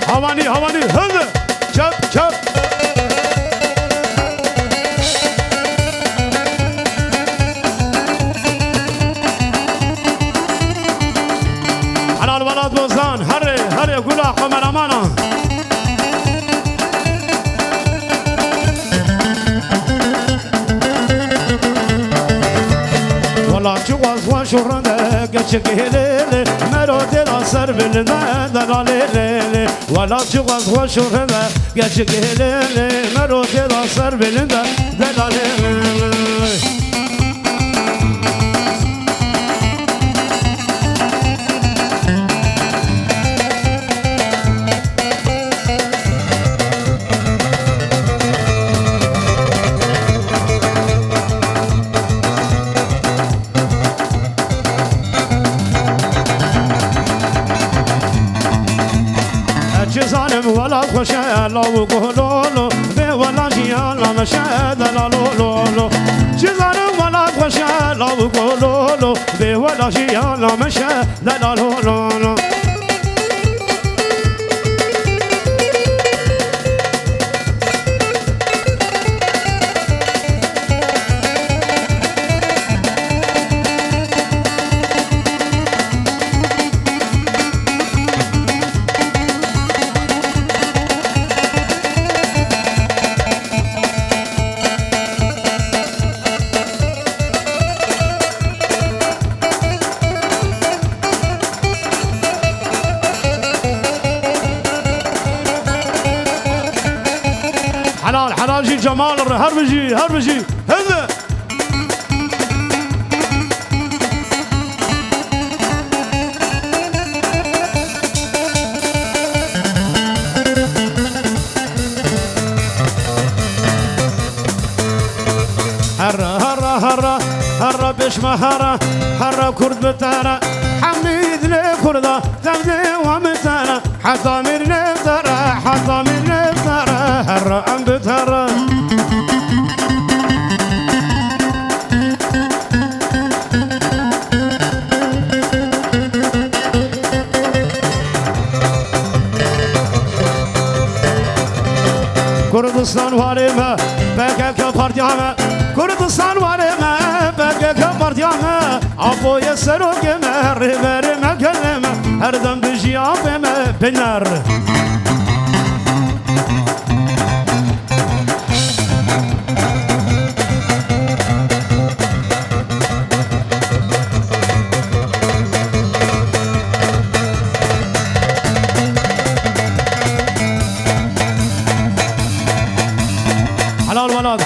هواني هواني هذا شب شب على الولد بوزان هري هري قولا قمر امانه والله جواز وشرنا قشك هليلي مرود الأسر بالدلالي والله جواز وشرنا قشك هليلي مرود الأسر بالدلالي ولا خشى لو قولوا في ولا جيال ما شاد لا لولو جزار ولا خشى لو قولوا في ولا جيال ما شاد لا لولو حلال حلال جي جمال هربجي هربجي هذا هرا بش مهرة هرا كرد بتارة حميد لكرده تبدي ومتارة حتى من نفترة حتى من نفترة هرا أم بتارة كردستان وارمه بكك پارتیامه کردستان وارمه بکک پارتیامه آبوی سروگمه ریبرمه گلمه هر دم بجیابمه بنر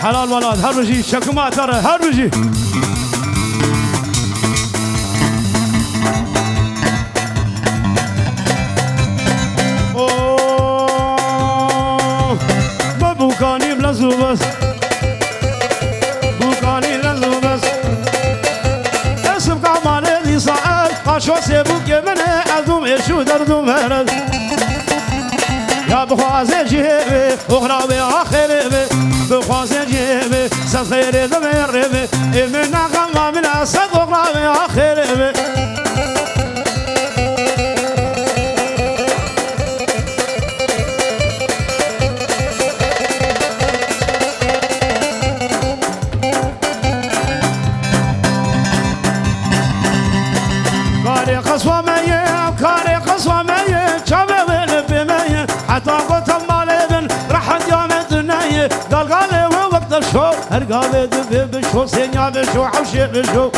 حلال ولاد هر بجي شكما ترى هر بجي اوه بوكاني بلزو بس بوكاني لزو بس اسم كمان اللي صعد قاشو سيبوك منه ازوم ايشو دردو مرد يا بخوازي جيبي اخرى باخر بخوازي جيبي سخير دمربي من غم من اسد اخرى باخر كاري قصوى ميه كاري قصوى ميه شباب بميه حتى قلت مالبن راح يوم الدنيا قال قال وقت الشو هرقال بشو سينيا بشو حوشي بشو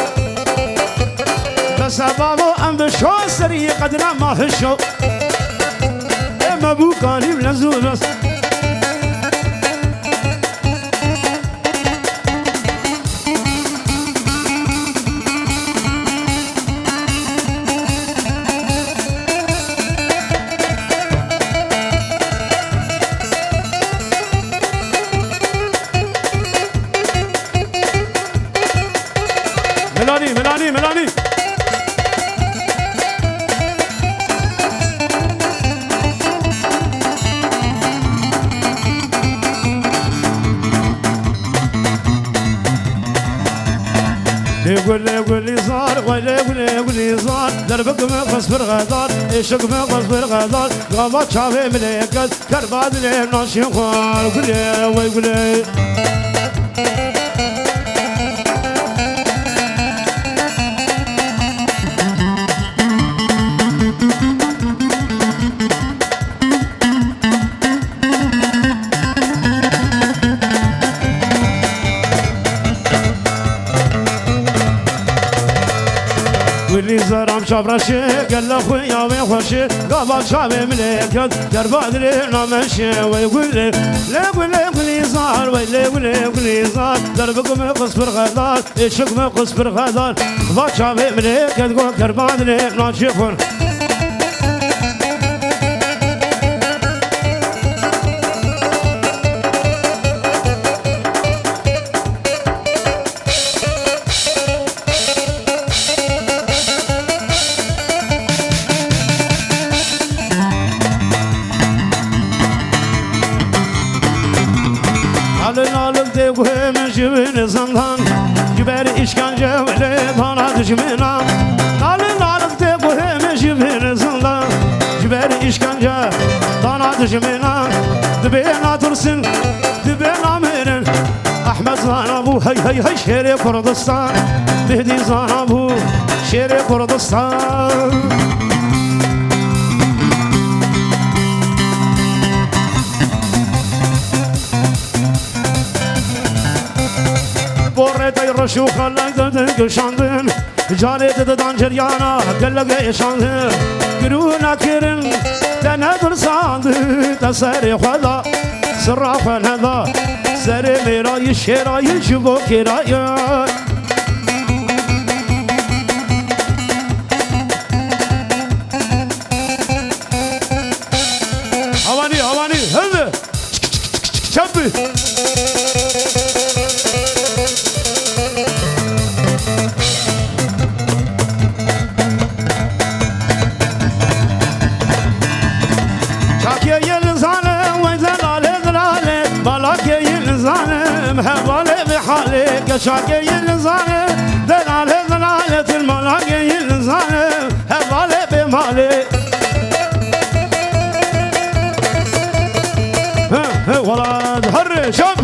بس بابو ام بشو سري قدنا ما هشو اما بوكاني بلزو بس ملاني قولي صار قولي صار دربك مقص في الغدار عشق مقص في الغدار غابات شافي مليكت كرباد لي ناشي خوار قولي واللي زرعم شابرشي قال له خويا ويخوشي قابل شابي مليكت درباد لينا مشي ويقولي لا قولي صار قولي صار دربك مقص في الغدار عشق مقص في الغدار قابل شابي مليكت قول درباد لينا شيخون من جبين زندان جبر إشكنجة ولي ضانا دجمنا نالك تقوه من جبين زندان جبر إشكنجة ضانا دجمنا دبينا ترسن دبينا ميرن أحمد زانبو هي شيري كردستان مهدي زانبو شيري كردستان بوريت يرشو خلاك ددن شاندن جاريت ددان جريانا قلق يشاندن قرونا كرن تنادر ساند تسري خدا سراف هذا سري ميراي شراي جبو كرايا هواني هذا شبي هوالي بحالي كشاكي الزاني دلالي دلالة الملاقي الزاني هوالي بمالي ولد هري شب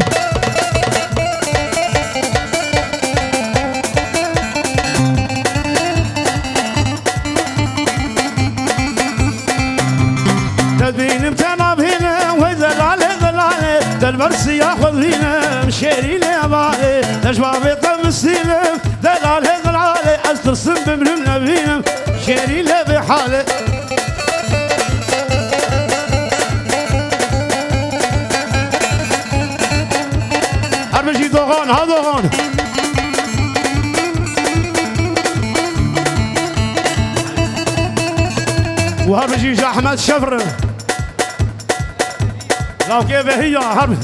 تدين بتنابهنا وزلالي دلبرسي ياخذ فينا مشيري لي بالي تجوابي طمسينا دلالي ضلالي استرسم بملمنا فينا مشيري لي بحالي هربجي دوغان ها دوغان وهربجي احمد شفر لو كيف هي هرب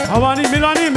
هواني ميلاني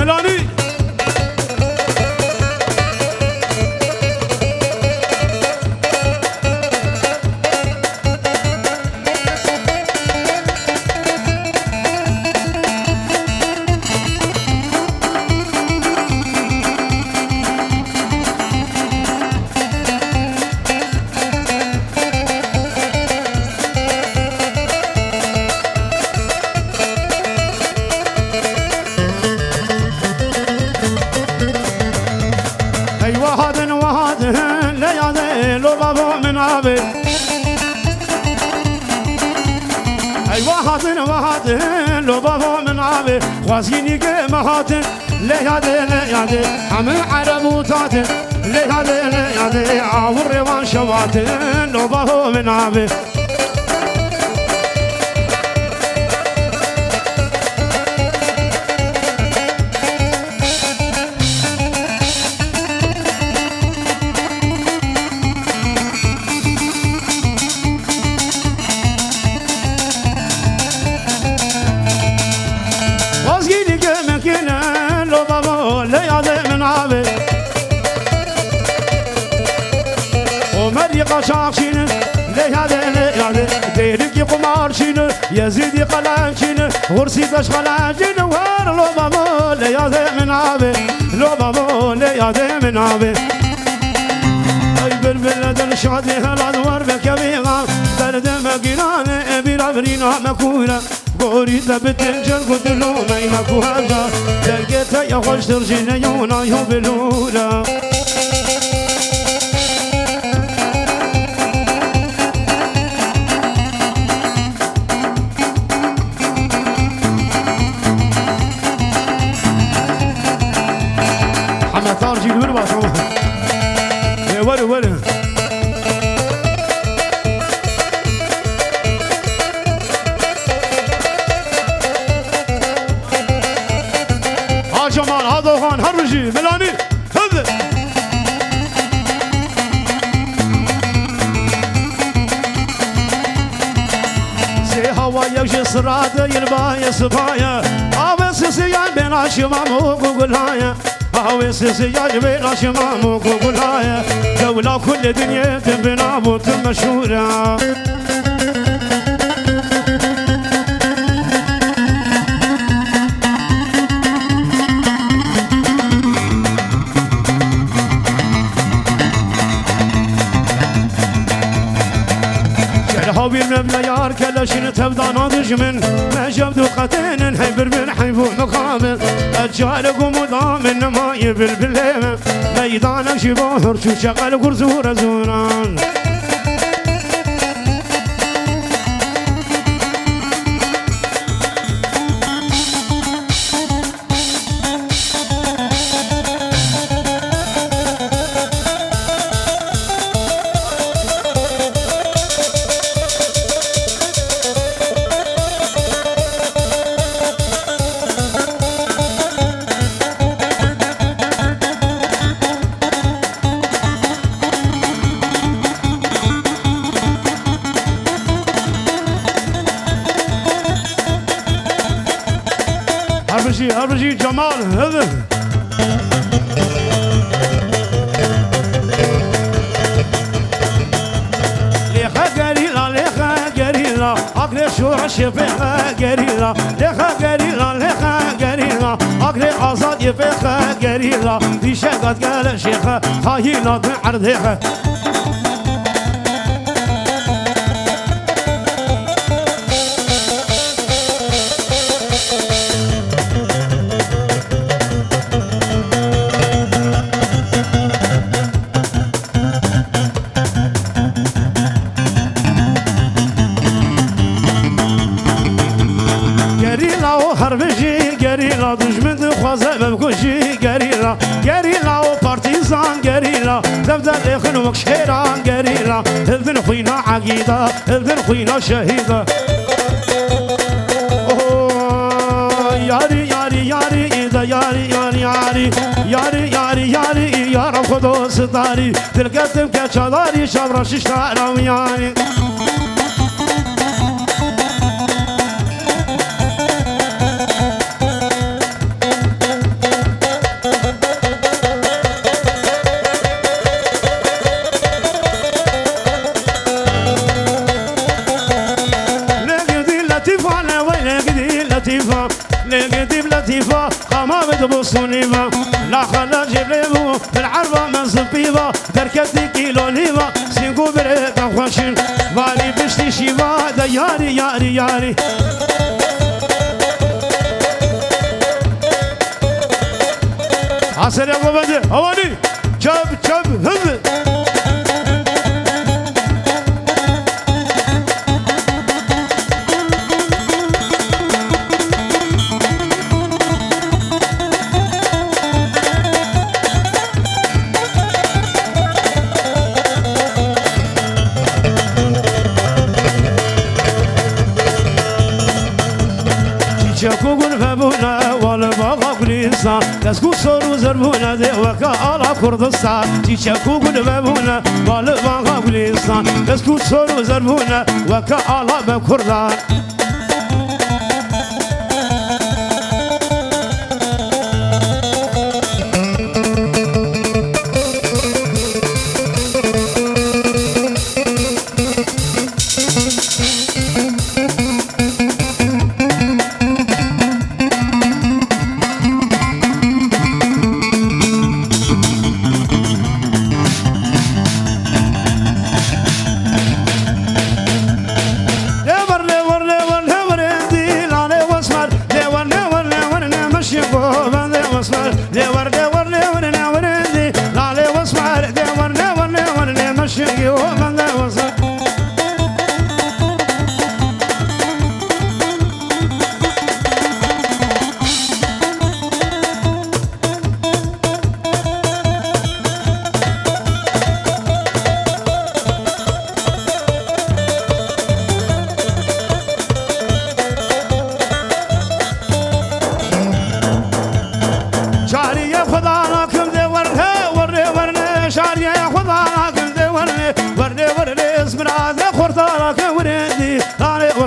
وهاتن لو بابا من عابي خوازيني قيمهاتن ليادي حمل عربوتاتن ليادي عاور ريوان شواتن لو بابا من عابي يزيدي قشاقشين ليهذا ديرك قمارشين يزيدي قلاشين غرسي تشغلاشين وار لو بابو ليهذا من عابي لو بابو ليهذا من عابي اي بالبلد الشادي هالادوار بكبيغا درد مقيلان بلا برينا مكولا قوري ثبت الجل قلت له ما يمكو هذا لقيت يا خوش ترجينا يونا يوم الاولى حمد تارجي الوربا شو ولا ها جمال هذا هون هرجي ملاني هذا سي هوا يجي صراط يلبايا سبايا اوس سيان بين عشمام وقولها هاوي سياج بين عشمام وقولها دولة كل دنيا تبنا بوت مشهورة هاوي المبنى يار كلاشين تبدا ناضج من ما جبدو قتين حيبر من حيبو مقابل اجال قموضا من ما يبل بالليل ميدانك شباهر شو شغل قرزور زوران هربجي جمال هذا ليخا قريلا أقري شو شفيخا قريلا ليخا قريلا أقري عصاد يفيخا قريلا في شقت قال شيخا خاينة بعرضيها قريلا دجمن دخوازه ببكوشي قريلا وبارتيزان قريلا تبدا اخن وكشيران قريلا الذن خوينا عقيده الذن خوينا شهيده ياري اذا ياري يا رب خدو ستاري تلقتم كشداري شبر ششتارم يعني لطيفة قما بتبصونيفا لا خلا جبليبو بالعربة من صبيبا دركتي كيلو ليفا سينكو بريبا خوشين بالي بشتي شيبا دا ياري عسل يا ابو بدر هواني جب هم شكوكن فبونا والبابا كليسا كسكو صورو زربونا دي وكا على كردستان شكوكن فبونا والبابا كليسا كسكو صورو زربونا وكا على كردان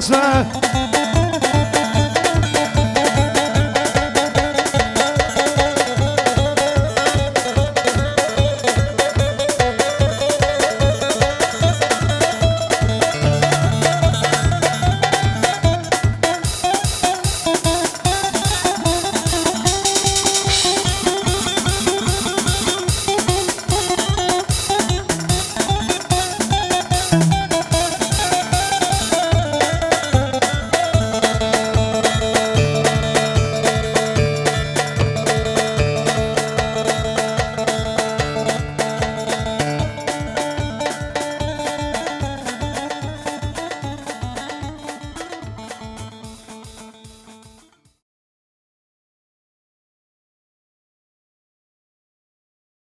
اسمه